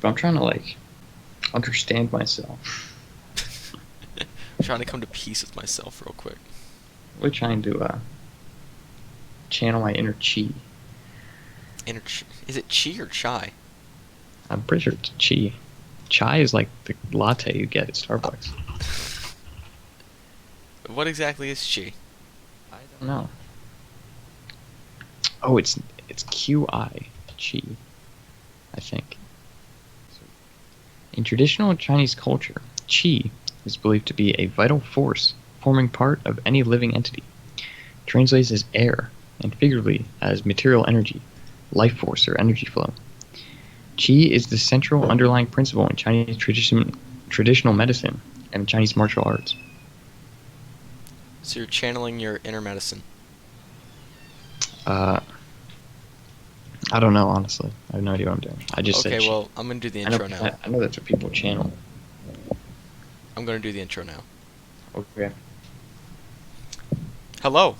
but I'm trying to like understand myself. I'm trying to come to peace with myself real quick. Really trying to channel my inner chi. Is it chi or chai? I'm pretty sure it's chi. Chai is like the latte you get at Starbucks. What exactly is chi? I don't know. Oh, it's QI, chi, I think. In traditional Chinese culture, qi is believed to be a vital force forming part of any living entity. It translates as air, and figuratively as material energy, life force, or energy flow. Qi is the central underlying principle in Chinese traditional medicine and Chinese martial arts. So you're channeling your inner medicine. Uh, I don't know, honestly. I have no idea what I'm doing. I just said Okay, qi. well, I'm gonna do the intro now. I know that's what people channel. I'm gonna do the intro now. Okay. Hello,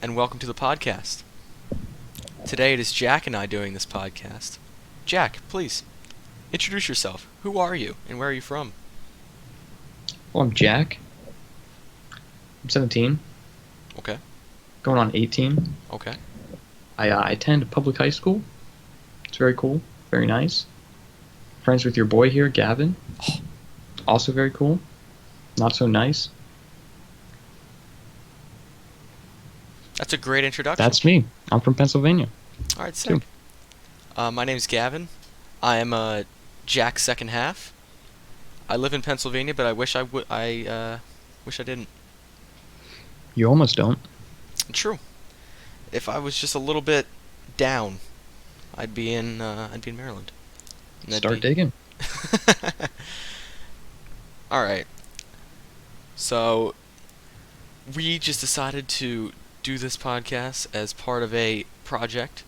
and welcome to the podcast. Today it is Jack and I doing this podcast. Jack, please, introduce yourself. Who are you, and where are you from? Well, I'm Jack. I'm 17. Okay, Going on 18. okay. I attend a public high school. It's very cool. Very nice. Friends with your boy here, Gavin. Oh. Also very cool. Not so nice. That's a great introduction. That's me. I'm from Pennsylvania. Alright, sick. Too. My name's Gavin. I am Jack's second half. I live in Pennsylvania, but I wish I didn't. You almost don't. True. If I was just a little bit down, I'd be in Maryland. And that'd Start digging. Alright. So, we just decided to do this podcast as part of a project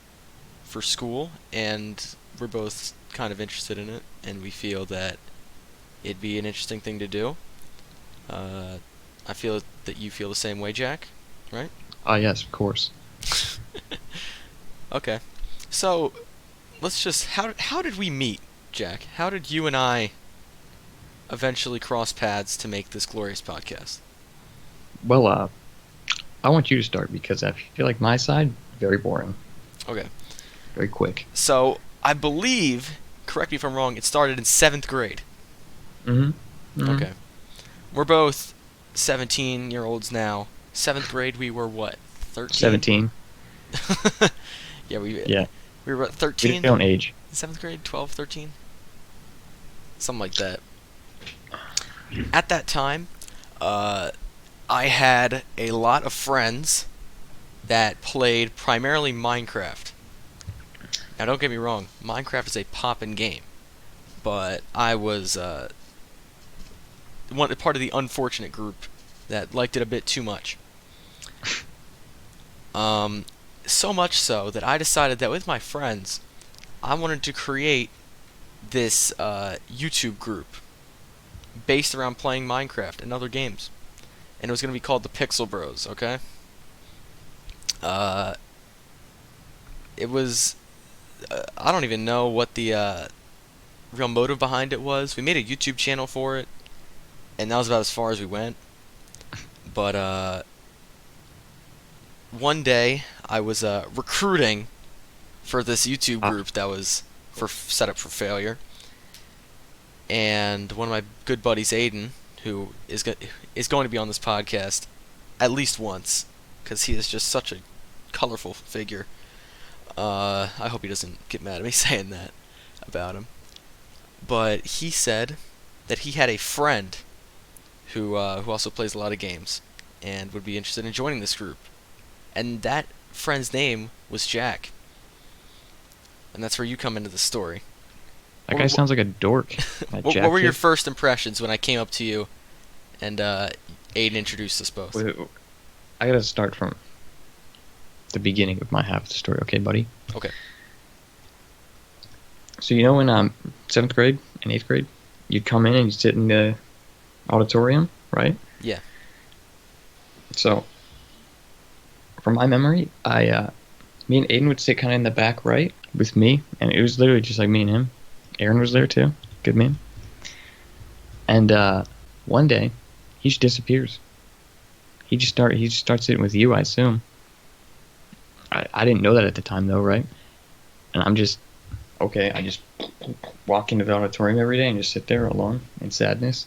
for school, and we're both kind of interested in it, and we feel that it'd be an interesting thing to do. I feel that you feel the same way, Jack, right? Yes, of course. Okay. So, let's just... How did we meet, Jack? How did you and I eventually cross paths to make this glorious podcast? Well, I want you to start because I feel like my side, very boring. Okay. Very quick. So, I believe, correct me if I'm wrong, it started in 7th grade. Mm-hmm. Okay. We're both 17-year-olds now. 7th grade, we were what? 13? 17. Yeah, Yeah. we were what, 13? We don't age. 7th grade, 12, 13? Something like that. At that time, I had a lot of friends that played primarily Minecraft. Now, don't get me wrong, Minecraft is a poppin' game, but I was part of the unfortunate group that liked it a bit too much. So much so that I decided that with my friends, I wanted to create this YouTube group based around playing Minecraft and other games. And it was going to be called the Pixel Bros, okay? It was... I don't even know what the real motive behind it was. We made a YouTube channel for it, and that was about as far as we went. But one day, I was recruiting for this YouTube group that was set up for failure. And one of my good buddies, Aiden, who is going to be on this podcast at least once, because he is just such a colorful figure. I hope he doesn't get mad at me saying that about him. But he said that he had a friend who also plays a lot of games and would be interested in joining this group. And that friend's name was Jack. And that's where you come into the story. That guy sounds like a dork. What were your first impressions when I came up to you and Aiden introduced us both? Wait, I gotta start from the beginning of my half of the story, okay, buddy? Okay. So you know in 7th grade and 8th grade, you'd come in and you'd sit in the auditorium, right? Yeah. So, from my memory, me and Aiden would sit kind of in the back right with me, and it was literally just like me and him. Aaron was there too. Good man. And one day, he just disappears. He just starts sitting with you, I assume. I didn't know that at the time though, right? And I'm just okay. I just walk into the auditorium every day and just sit there alone in sadness,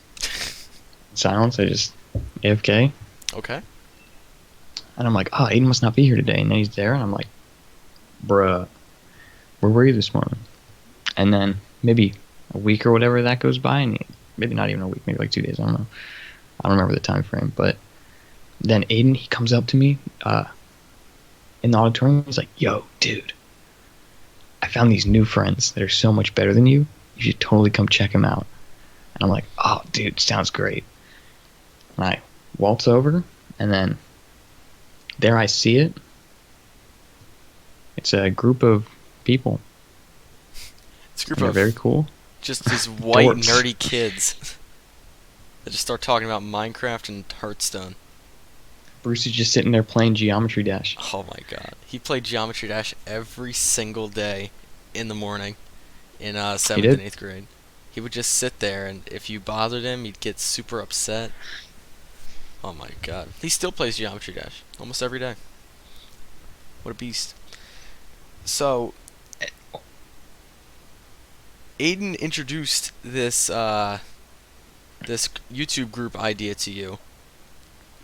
in silence. I just AFK. Okay. And I'm like, oh, Aiden must not be here today. And then he's there, and I'm like, bruh, where were you this morning? And then maybe a week or whatever that goes by, and maybe not even a week, maybe like 2 days. I don't know. I don't remember the time frame, but then Aiden, he comes up to me in the auditorium. He's like, yo, dude, I found these new friends that are so much better than you. You should totally come check them out. And I'm like, oh, dude, sounds great. And I waltz over, and then there I see it. It's a group of people. It's a group They're of very cool. just these white Dorks. nerdy kids that just start talking about Minecraft and Hearthstone. Bruce is just sitting there playing Geometry Dash. Oh my god. He played Geometry Dash every single day in the morning in 7th did? and 8th grade. He would just sit there, and if you bothered him, he'd get super upset. Oh my god. He still plays Geometry Dash almost every day. What a beast. So, Aiden introduced this this YouTube group idea to you.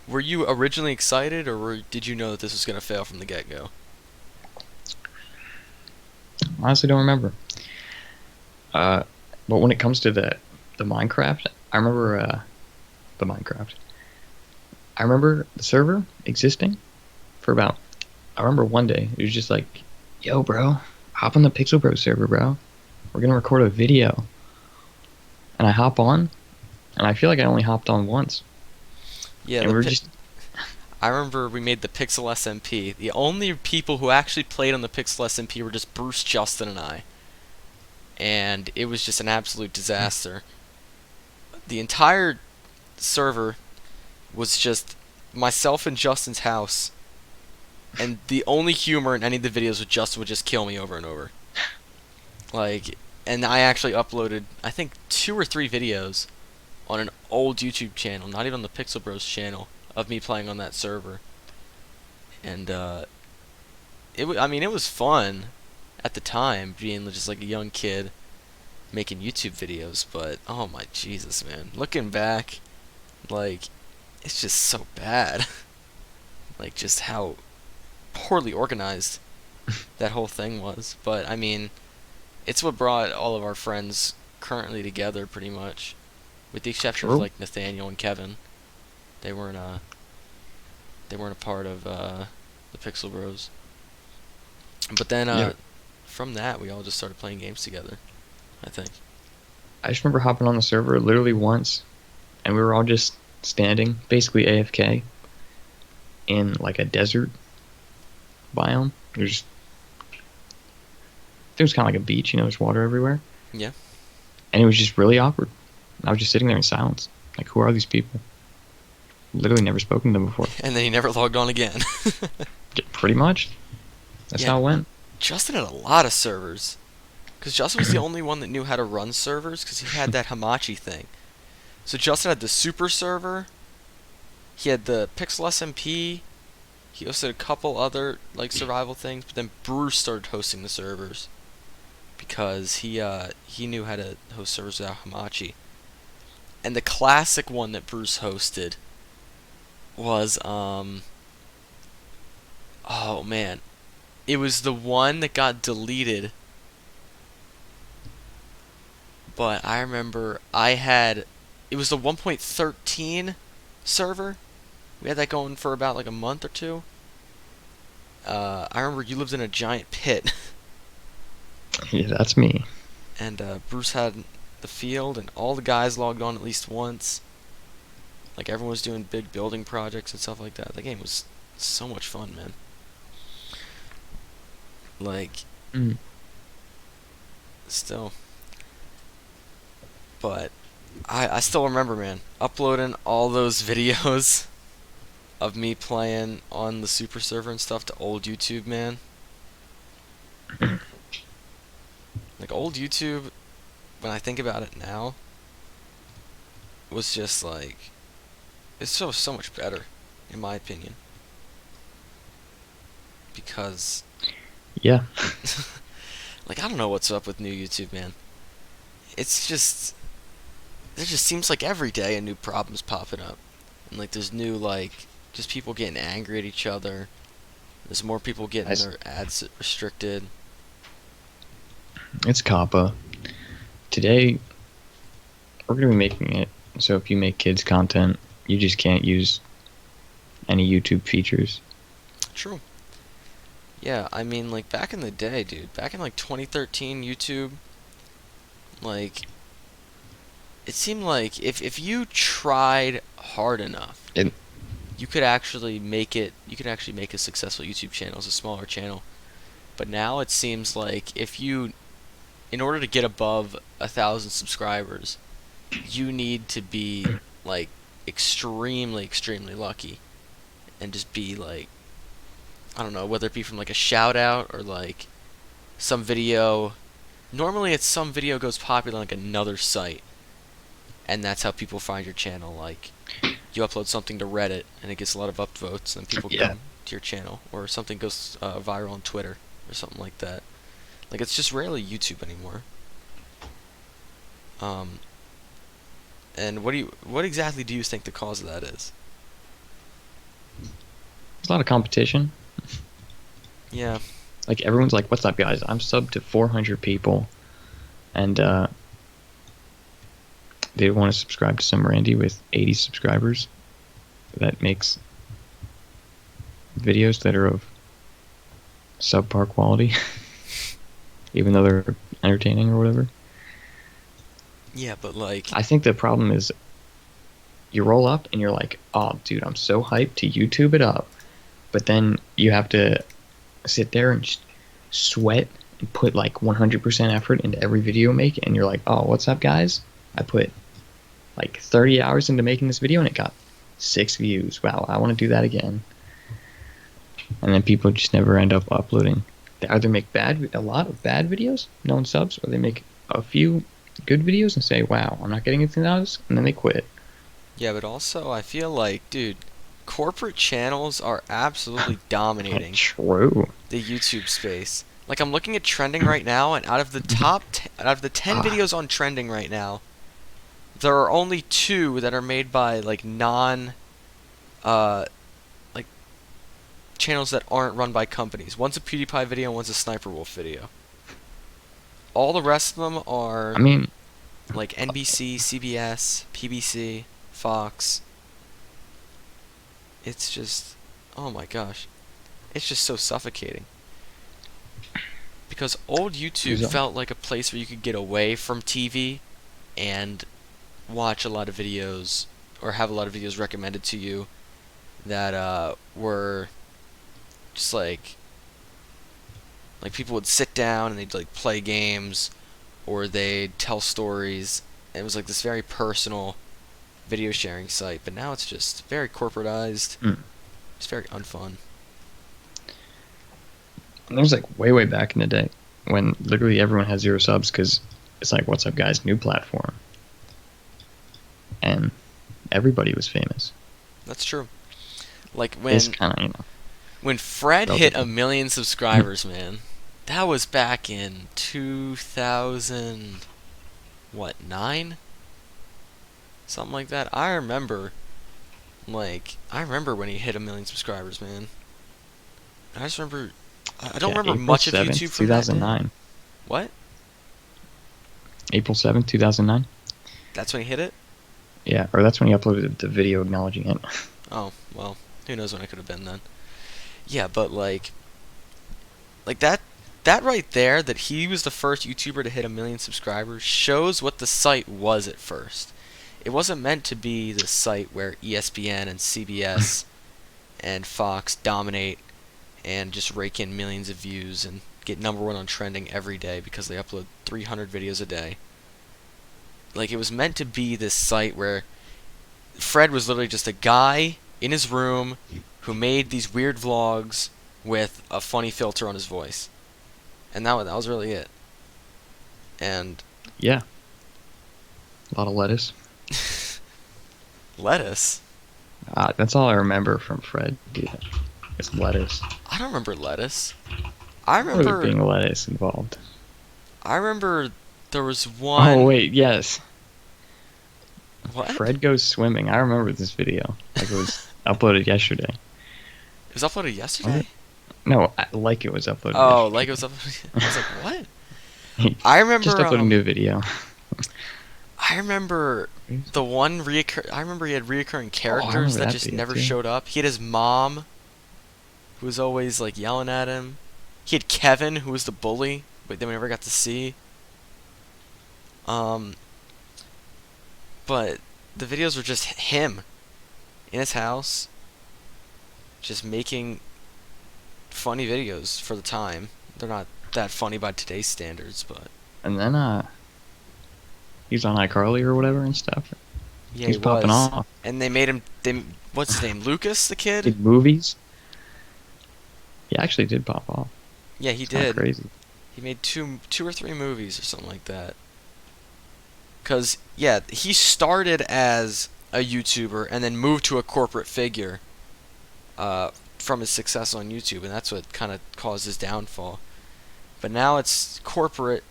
Were you originally excited, or did you know that this was going to fail from the get-go? Honestly, don't remember. But when it comes to the Minecraft, I remember the Minecraft. I remember the server existing for about. I remember one day it was just like, "Yo, bro, hop on the Pixel Bros server, bro. We're gonna record a video." And I hop on, and I feel like I only hopped on once. Yeah, And we were just I remember we made the Pixel SMP. The only people who actually played on the Pixel SMP were just Bruce, Justin, and I. And it was just an absolute disaster. The entire server was just myself and Justin's house. And the only humor in any of the videos was Justin would just kill me over and over. Like, and I actually uploaded, I think, 2 or 3 videos on an old YouTube channel, not even on the Pixel Bros channel, of me playing on that server. And I mean, it was fun at the time, being just like a young kid making YouTube videos. But oh my Jesus, man, looking back, like, it's just so bad. Like, just how poorly organized that whole thing was. But I mean, it's what brought all of our friends currently together, pretty much, with the exception of True. like Nathaniel and Kevin. They weren't a part of the Pixel Bros. But then Yeah. from that, we all just started playing games together, I think. I just remember hopping on the server literally once, and we were all just standing, basically AFK, in like a desert biome. There was kind of like a beach, there's water everywhere. Yeah. And it was just really awkward. I was just sitting there in silence. Like, who are these people? Literally never spoken to them before. And then he never logged on again. Pretty much. That's Yeah. how it went. Justin had a lot of servers. Because Justin was the only one that knew how to run servers, because he had that Hamachi thing. So Justin had the Super server. He had the Pixel SMP. He hosted a couple other like survival things, but then Bruce started hosting the servers because he knew how to host servers without Hamachi. And the classic one that Bruce hosted was oh man, it was the one that got deleted. But I remember it was the 1.13 server. We had that going for about like a month or two. I remember you lived in a giant pit. Yeah, that's me. And Bruce had the field, and all the guys logged on at least once. Like, everyone was doing big building projects and stuff like that. That game was so much fun, man. Like, still. But I still remember, man, uploading all those videos of me playing on the Super server and stuff to old YouTube, man. Like, old YouTube when I think about it now, was just like it's so much better, in my opinion. Because Yeah. like I don't know what's up with new YouTube, man. It's just there just seems like every day a new problem's popping up, and like there's new like just people getting angry at each other. There's more people I getting s their ads restricted. It's COPPA. Today, we're going to be making it so if you make kids content, you just can't use any YouTube features. True. Yeah, I mean, like back in the day, dude. Back in like 2013, YouTube, like it seemed like if you tried hard enough, It, you could actually make it. You could actually make a successful YouTube channel as a smaller channel. But now it seems like if you, in order to get above 1,000 subscribers, you need to be like extremely lucky, and just be like, I don't know, whether it be from like a shout out or like some video. Normally, it's some video goes popular on like another site, and that's how people find your channel. Like, you upload something to Reddit, and it gets a lot of upvotes, and people yeah. come to your channel, or something goes viral on Twitter or something like that. Like, it's just rarely YouTube anymore. Um, and what exactly do you think the cause of that is? There's a lot of competition. Yeah, Like, everyone's like, what's up, guys? I'm subbed to 400 people, and they want to subscribe to some Randy with 80 subscribers that makes videos that are of subpar quality, even though they're entertaining or whatever. yeah, but like, I think the problem is you roll up and you're like, oh, dude, I'm so hyped to YouTube it up. But then you have to sit there and just sweat and put like 100% effort into every video you make. And you're like, oh, what's up, guys? I put like 30 hours into making this video and it got 6 views. Wow, I want to do that again. And then people just never end up uploading. They either make a lot of bad videos, no one subs, or they make a few good videos and say, wow, I'm not getting anything out of this, and then they quit. yeah, but also I feel like, dude, corporate channels are absolutely dominating True. the YouTube space. Like I'm looking at trending right now, and out of the out of the 10 Ah. videos on trending right now, there are only 2 that are made by like like channels that aren't run by companies. One's a PewDiePie video, and one's a Sniper Wolf video. All the rest of them are I mean, like NBC, CBS, PBC, Fox. It's just, oh my gosh, it's just so suffocating. Because old YouTube There's a- felt like a place where you could get away from TV and watch a lot of videos, or have a lot of videos recommended to you that were just like people would sit down and they'd like play games, or they'd tell stories. And it was like this very personal video sharing site. But now it's just very corporatized. mm. It's very unfun. And there's like way back in the day when literally everyone had 0 subs because it's like, what's up, guys? New platform. And everybody was famous. That's true. Like when It's kind of, when Fred hit relative. 1 million subscribers, man. That was back in 2000, what, 9? Something like that. I remember when he hit 1 million subscribers, man. I just remember, I don't Yeah, remember April much of 7th, YouTube from that day. 2009. What? April 7th, 2009. That's when he hit it? Yeah, or that's when he uploaded the video acknowledging it. Oh, well, who knows when it could have been then. Yeah, but like that right there, that he was the first YouTuber to hit 1 million subscribers, shows what the site was at first. It wasn't meant to be the site where ESPN and CBS and Fox dominate and just rake in millions of views and get #1 on trending every day because they upload 300 videos a day. Like, it was meant to be this site where Fred was literally just a guy in his room who made these weird vlogs with a funny filter on his voice. And that was really it. And Yeah. A lot of lettuce. Lettuce? That's all I remember from Fred. Yeah, it's lettuce. I don't remember lettuce. I Or there remember being lettuce involved. I remember there was Oh one. wait, yes. What? Fred goes swimming. I remember this video. Like it was uploaded yesterday. It was uploaded Was it? yesterday? No, like it was uploaded Oh, like it was yesterday. uploaded. I was like, what? He I just remember uploaded a new video. I remember the one I remember he had reoccurring Oh, I characters remember that that just video never too. showed up. He had his mom, who was always like yelling at him. He had Kevin, who was the bully, but then we never got to see. Um, but the videos were just him in his house, just making funny videos for the time. They're not that funny by today's standards, but And then he's on iCarly or whatever and stuff. yeah, he He's popping was. off. And they made him. What's his name? Lucas, the kid. Did movies. He actually did pop off. Yeah, he It's kind of did. crazy. He made two or three movies or something like that. Cause yeah, he started as a YouTuber and then moved to a corporate figure from his success on YouTube, and that's what kind of caused his downfall. But now it's corporate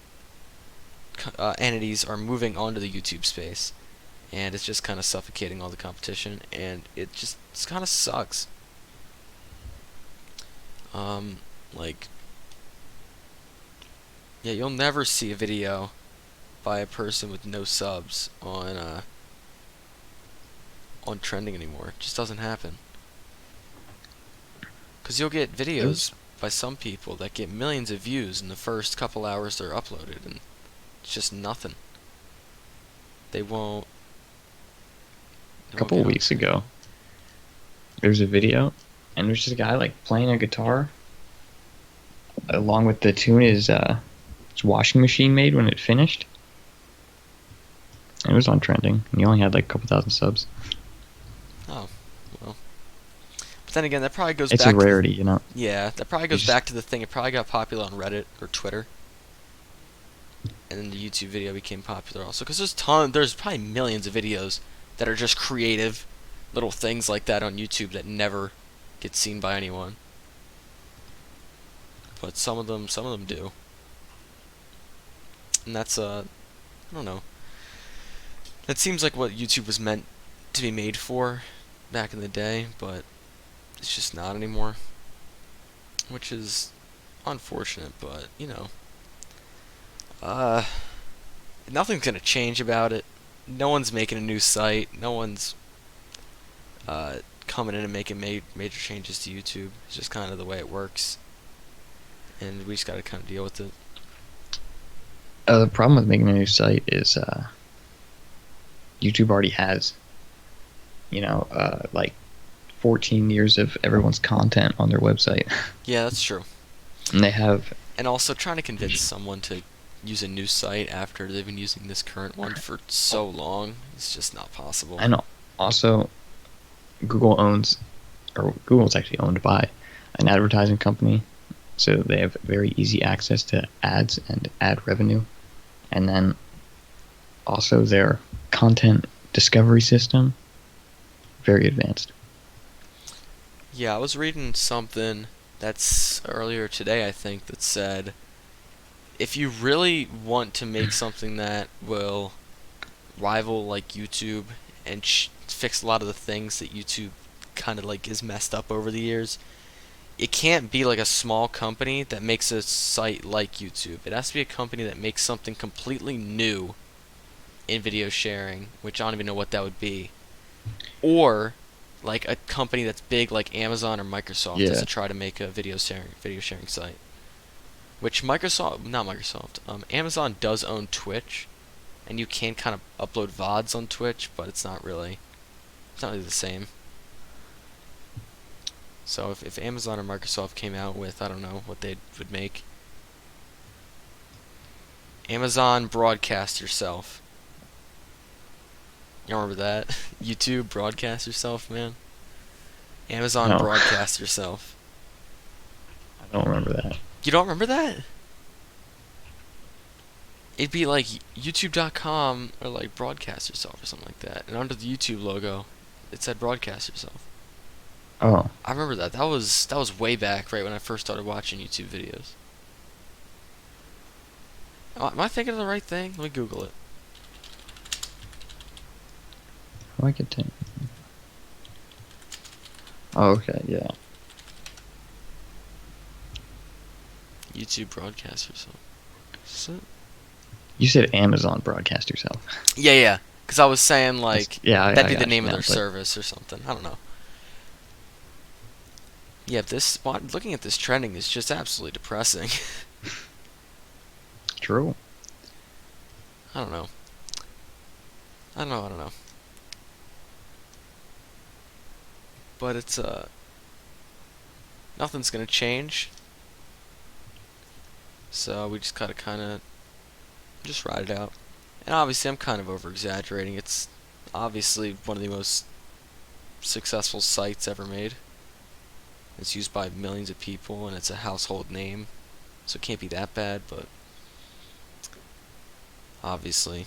entities are moving onto the YouTube space, and it's just kind of suffocating all the competition, and it just kind of sucks. Like, yeah, you'll never see a video by a person with no subs on trending anymore. It just doesn't happen. Cause you'll get videos by some people that get millions of views in the first couple hours they're uploaded, and it's just nothing. They won't. A couple of weeks ago, there's a video, and there's just a guy like playing a guitar, along with the tune his washing machine made when it finished. And it was on trending, and he only had like a couple thousand subs. Oh, well. But then again, that probably goes It's back. a rarity, you know. Yeah, that probably goes Just- back to the thing. It probably got popular on Reddit or Twitter, and then the YouTube video became popular also. Because there's probably millions of videos that are just creative, little things like that on YouTube that never get seen by anyone. But some of them do, and that's I don't know. That seems like what YouTube was meant to be made for back in the day, but it's just not anymore. Which is unfortunate, but nothing's gonna change about it. No one's making a new site. No one's coming in and making major changes to YouTube. It's just kind of the way it works, and we just gotta kind of deal with it. The problem with making a new site is YouTube already has, like 14 years of everyone's content on their website. Yeah, that's true. And they have. And also trying to convince someone to use a new site after they've been using this current one for so long is just not possible. And also, Google's actually owned by an advertising company, so they have very easy access to ads and ad revenue. And then also their content discovery system, very advanced. Yeah, I was reading something that's earlier today, I think, that said if you really want to make something that will rival like YouTube and fix a lot of the things that YouTube kind of like is messed up over the years, it can't be like a small company that makes a site like YouTube. It has to be a company that makes something completely new in video sharing, which I don't even know what that would be. Or like a company that's big like Amazon or Microsoft Yeah. is to try to make a video sharing site. Which Amazon does own Twitch, and you can kind of upload VODs on Twitch, but it's not really the same. So if Amazon or Microsoft came out with, I don't know what they would make. Amazon Broadcast Yourself. You remember that? YouTube Broadcast Yourself, man. Amazon No. Broadcast Yourself. I don't remember that. You don't remember that? It'd be like YouTube.com or like Broadcast Yourself or something like that. And under the YouTube logo, it said Broadcast Yourself. Oh, I remember that. That was way back, right when I first started watching YouTube videos. Am I thinking of the right thing? Let me Google it. how do I get to? Oh, okay, yeah. YouTube Broadcast Yourself. Is it? You said Amazon Broadcast Yourself. Yeah, yeah. Because I was saying like Yeah, that'd I be the got you name of now, their but service or something. I don't know. Yeah, looking at this trending is just absolutely depressing. true. I don't know. I don't know. But it's nothing's gonna change. So we just gotta kind of just ride it out. And obviously, I'm kind of over exaggerating. It's obviously one of the most successful sites ever made. It's used by millions of people, and it's a household name, so it can't be that bad. But obviously,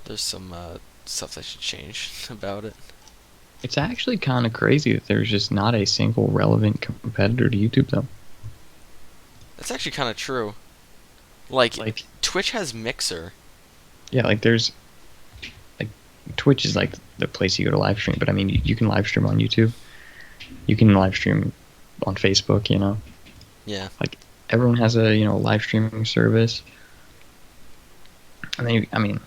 there's some stuff that should change about it. It's actually kind of crazy that there's just not a single relevant competitor to YouTube, though. That's actually kind of true. Like, Like, Twitch has Mixer. yeah, like there's like Twitch is like the place you go to live stream, but I mean, you can live stream on YouTube. You can live stream on Facebook, you know. Yeah. Like everyone has a, you know, live streaming service. And then I mean,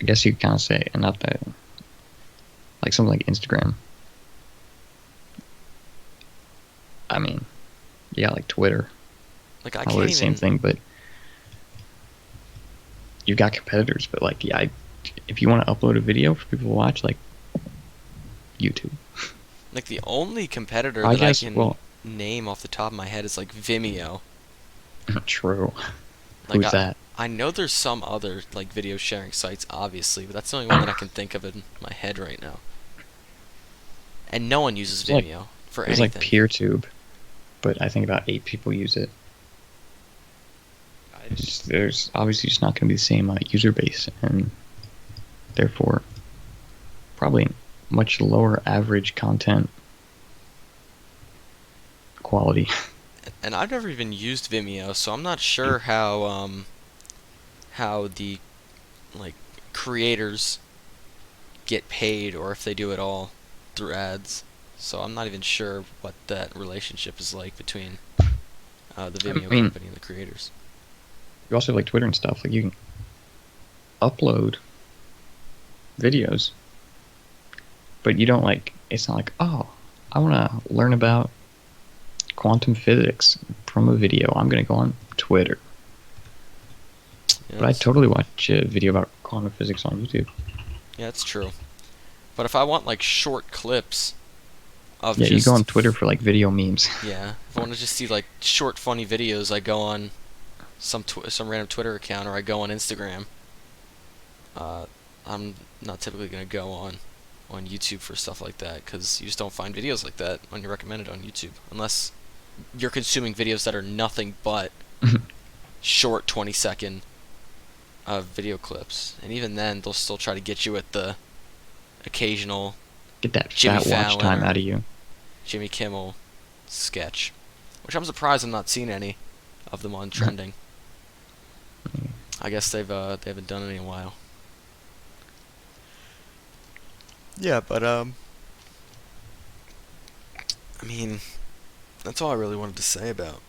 I guess you could kind of say, and not that, like something like Instagram. I mean, yeah, like Twitter. Like I Probably can't the same even. thing, but you've got competitors. But like, yeah, if you want to upload a video for people to watch, like YouTube. Like the only competitor I that I guess. can Well, name off the top of my head is like Vimeo. true. Like Who's that? I know there's some other like video sharing sites, obviously, but that's the only one that I can think of in my head right now. And no one uses It's like- Vimeo for There's like anything. PeerTube, but I think about 8 people use it. There's obviously just not going to be the same user base, and therefore probably much lower average content quality. And I've never even used Vimeo, so I'm not sure how the like creators get paid or if they do it all through ads. So I'm not even sure what that relationship is like between the Vimeo mean- company and the creators. You also have like Twitter and stuff. Like you can upload videos, but you don't like. It's not like, oh, I want to learn about quantum physics from a video. I'm gonna go on Twitter. Yeah, But I totally watch a video about quantum physics on YouTube. yeah, that's true. But if I want like short clips of Yeah, just you go on Twitter for like video memes. yeah, if I want to just see like short funny videos, I go on some random Twitter account or I go on Instagram. I'm not typically gonna go on YouTube for stuff like that because you just don't find videos like that when you're recommended on YouTube unless you're consuming videos that are nothing but short 20-second video clips, and even then they'll still try to get you at the occasional Get that Jimmy fat watch Fallon time or- out of you. Jimmy Kimmel sketch, which I'm surprised I'm not seeing any of them on trending. I guess they haven't done any in a while. Yeah, but I mean, that's all I really wanted to say about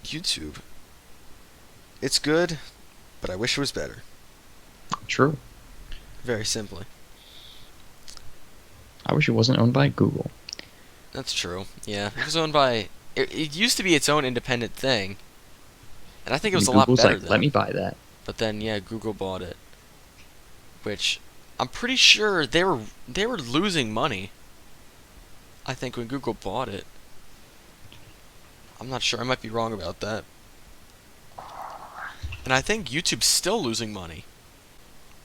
YouTube. It's good, but I wish it was better. True. Very simply. I wish it wasn't owned by Google. That's true. Yeah, it was owned by. It used to be its own independent thing, and I think it was a lot Google's better. like, Then. let me buy that. But then, yeah, Google bought it, which I'm pretty sure they were losing money. I think when Google bought it, I'm not sure. I might be wrong about that. And I think YouTube's still losing money,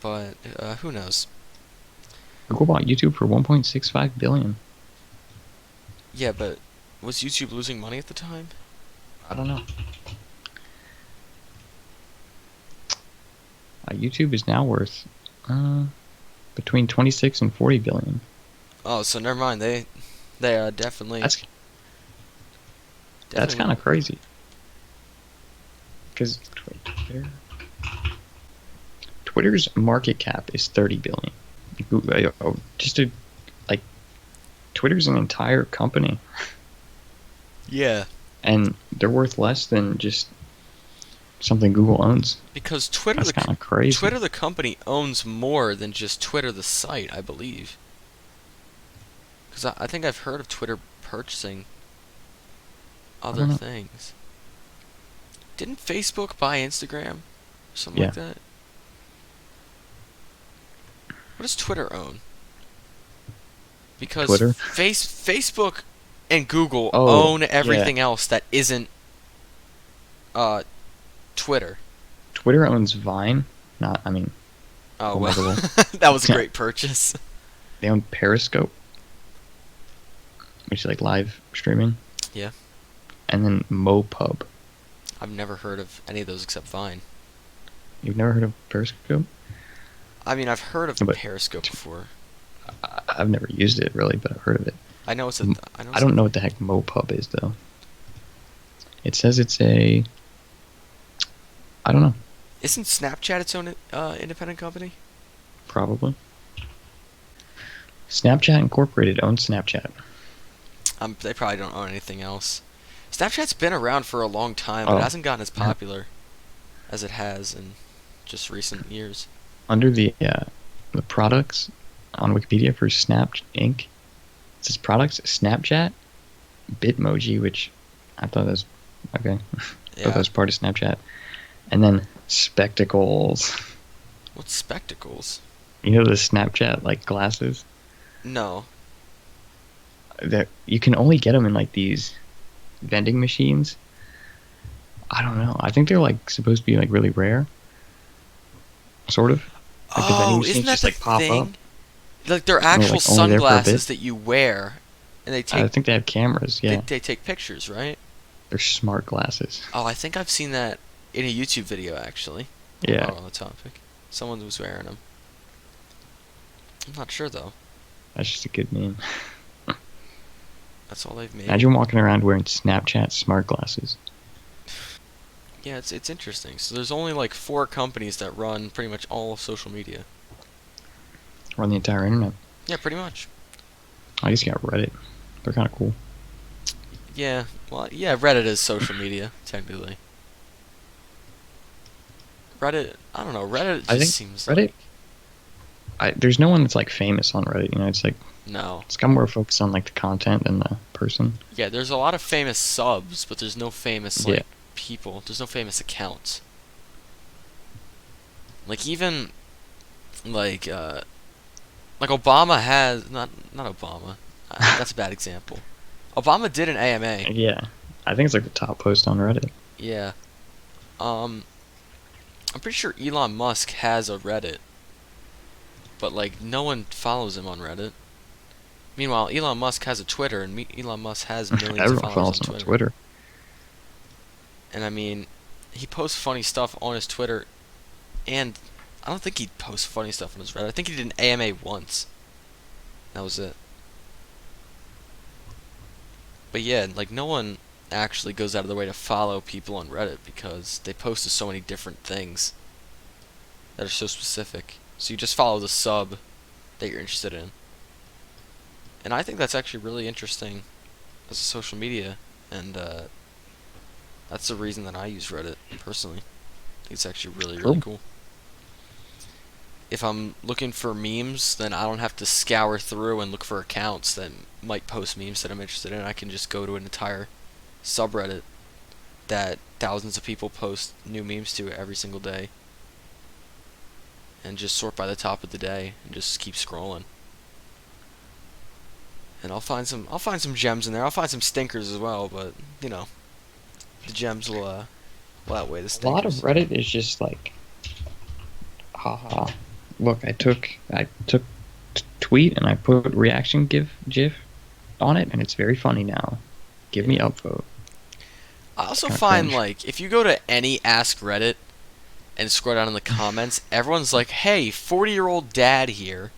but who knows? Google bought YouTube for 1.65 billion. Yeah, but was YouTube losing money at the time? I don't know. YouTube is now worth between 26 and 40 billion. Oh, so never mind. They definitely. That's kind of crazy. Because Twitter's market cap is 30 billion. Like Twitter's an entire company. Yeah. And they're worth less than just something Google owns. Because Twitter, that's kind of crazy. Twitter, the company, owns more than just Twitter, the site, I believe. Because I think I've heard of Twitter purchasing other things. Didn't Facebook buy Instagram? Or something like that? What does Twitter own? Because Twitter? Facebook and Google own everything else that isn't Twitter. Twitter owns Vine. Oh, well. That was a great purchase. They own Periscope, which is like live streaming. Yeah. And then MoPub. I've never heard of any of those except Vine. You've never heard of Periscope? I mean, I've heard of Periscope before. I've never used it really, but I've heard of it. I know it's a. I don't know what the heck MoPub is though. It says it's a. I don't know. Isn't Snapchat its own independent company? Probably. Snapchat Incorporated owns Snapchat. They probably don't own anything else. Snapchat's been around for a long time, but it hasn't gotten as popular as it has in just recent years. Under the products on Wikipedia for Snap Inc., it says products Snapchat, Bitmoji, which I thought was okay. I thought that was part of Snapchat, and then spectacles. What's spectacles? You know the Snapchat like glasses? No. That you can only get them in like these vending machines. I don't know. I think they're like supposed to be like really rare. Sort of. Like the vending machines isn't that just the like pop thing? up. Like they're actual sunglasses that you wear, and they take. I think they have cameras. Yeah. They take pictures, right? They're smart glasses. Oh, I think I've seen that in a YouTube video actually. Yeah. On the topic, someone was wearing them. I'm not sure though. That's just a good meme. That's all they've made. Imagine walking around wearing Snapchat smart glasses. Yeah, it's interesting. So there's only like 4 companies that run pretty much all of social media. Run the entire internet. Yeah, pretty much. I guess you got Reddit. They're kind of cool. Yeah, well, yeah, Reddit is social media, technically. Reddit, I don't know, Reddit just seems Reddit, like... there's no one that's like famous on Reddit, you know, it's like... No. It's got more focus on like the content than the person. Yeah, there's a lot of famous subs, but there's no famous, like, people. There's no famous accounts. Like, even, like Obama has... Not Obama. That's a bad example. Obama did an AMA. Yeah. I think it's like the top post on Reddit. Yeah. I'm pretty sure Elon Musk has a Reddit. But, like, no one follows him on Reddit. Meanwhile, Elon Musk has a Twitter, and Elon Musk has millions of followers on Twitter. And, I mean, he posts funny stuff on his Twitter, and I don't think he posts funny stuff on his Reddit. I think he did an AMA once. That was it. But yeah, like, no one actually goes out of their way to follow people on Reddit because they post to so many different things that are so specific. So you just follow the sub that you're interested in. And I think that's actually really interesting as a social media, and that's the reason that I use Reddit, personally. I think it's actually really cool. If I'm looking for memes, then I don't have to scour through and look for accounts that might post memes that I'm interested in. I can just go to an entire subreddit that thousands of people post new memes to every single day, and just sort by the top of the day and just keep scrolling. And I'll find some gems in there. I'll find some stinkers as well, but you know, the gems will outweigh the stinkers. A lot of Reddit is just like, haha. Look, I took tweet and I put reaction gif on it, and it's very funny now. Give me upvote. I also Kind of find, cringe. like, if you go to any Ask Reddit and scroll down in the comments, everyone's like, hey, 40-year-old dad here.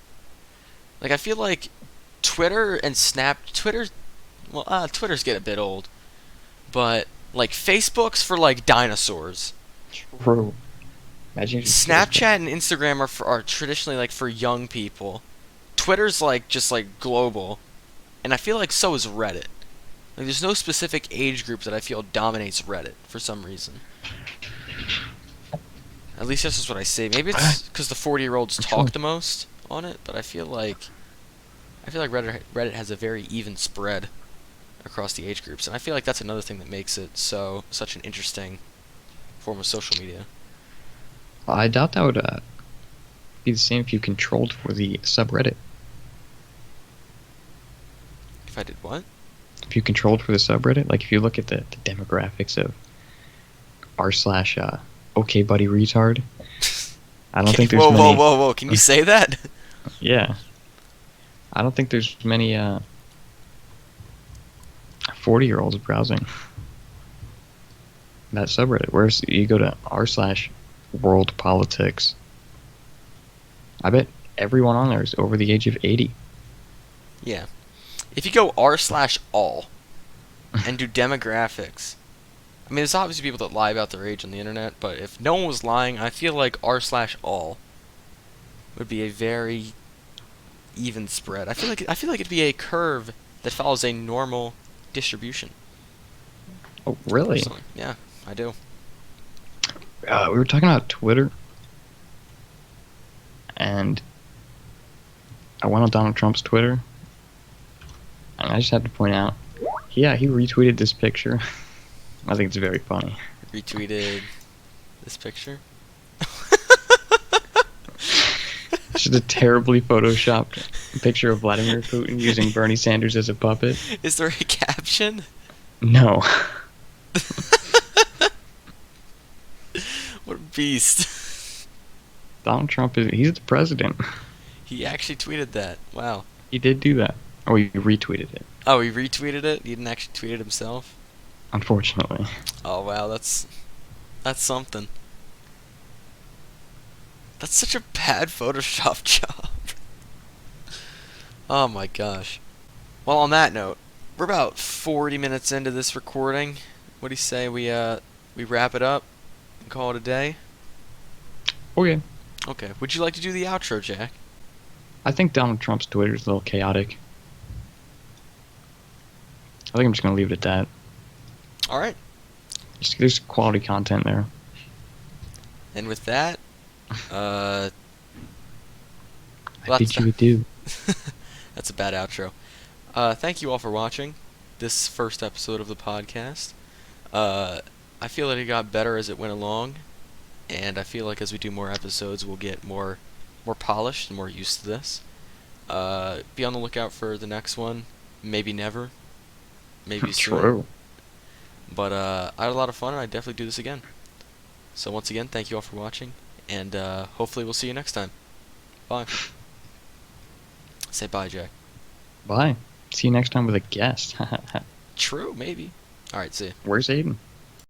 Like, I feel like Twitter and Twitter's, well, Twitter's getting a bit old, but, like, Facebook's for, like, dinosaurs. True. Imagine using Facebook. Snapchat and Instagram are traditionally, like, for young people. Twitter's, like, just, like, global. And I feel like so is Reddit. Like, there's no specific age group that I feel dominates Reddit for some reason. At least that's just what I say. Maybe it's because the 40-year-olds talk the most on it, but I feel like Reddit has a very even spread across the age groups, and I feel like that's another thing that makes it such an interesting form of social media. Well, I doubt that would be the same if you controlled for the subreddit. If I did what? If you controlled for the subreddit, like if you look at the demographics of r slash okay buddy retard, I don't think there's whoa, many. whoa! Can you say that? Yeah, I don't think there's many 40-year-olds browsing that subreddit. Whereas you go to r slash world politics, I bet everyone on there is over the age of 80. Yeah. If you go r/all and do demographics, I mean, there's obviously people that lie about their age on the internet, but if no one was lying, I feel like r/all would be a very even spread. I feel like it'd be a curve that follows a normal distribution. Oh, really? Personally. Yeah, I do. We were talking about Twitter, and I went on Donald Trump's Twitter, and I just had to point out, he retweeted this picture. I think it's very funny. Retweeted this picture. It's just a terribly photoshopped picture of Vladimir Putin using Bernie Sanders as a puppet. Is there a caption? No. What a beast. Donald Trump he's the president. He actually tweeted that. Wow. He did do that. Oh, he retweeted it, Oh, he retweeted it? He didn't actually tweet it himself? unfortunately. Oh, wow, that's something. That's such a bad Photoshop job. Oh my gosh. Well, on that note, we're about 40 minutes into this recording. What do you say we wrap it up and call it a day? Okay. Okay. Would you like to do the outro, Jack? I think Donald Trump's Twitter is a little chaotic. I think I'm just going to leave it at that. All right. There's quality content there. And with that, I bid you adieu. that's a bad outro. Thank you all for watching this first episode of the podcast. I feel like it got better as it went along, and I feel like as we do more episodes, we'll get more polished and more used to this. Be on the lookout for the next one. Maybe never. Maybe soon. True. But I had a lot of fun, and I'd definitely do this again. So once again, thank you all for watching, and hopefully we'll see you next time. Bye. Say bye, Jack. Bye. See you next time with a guest. True, maybe. All right, see ya. Where's Aiden?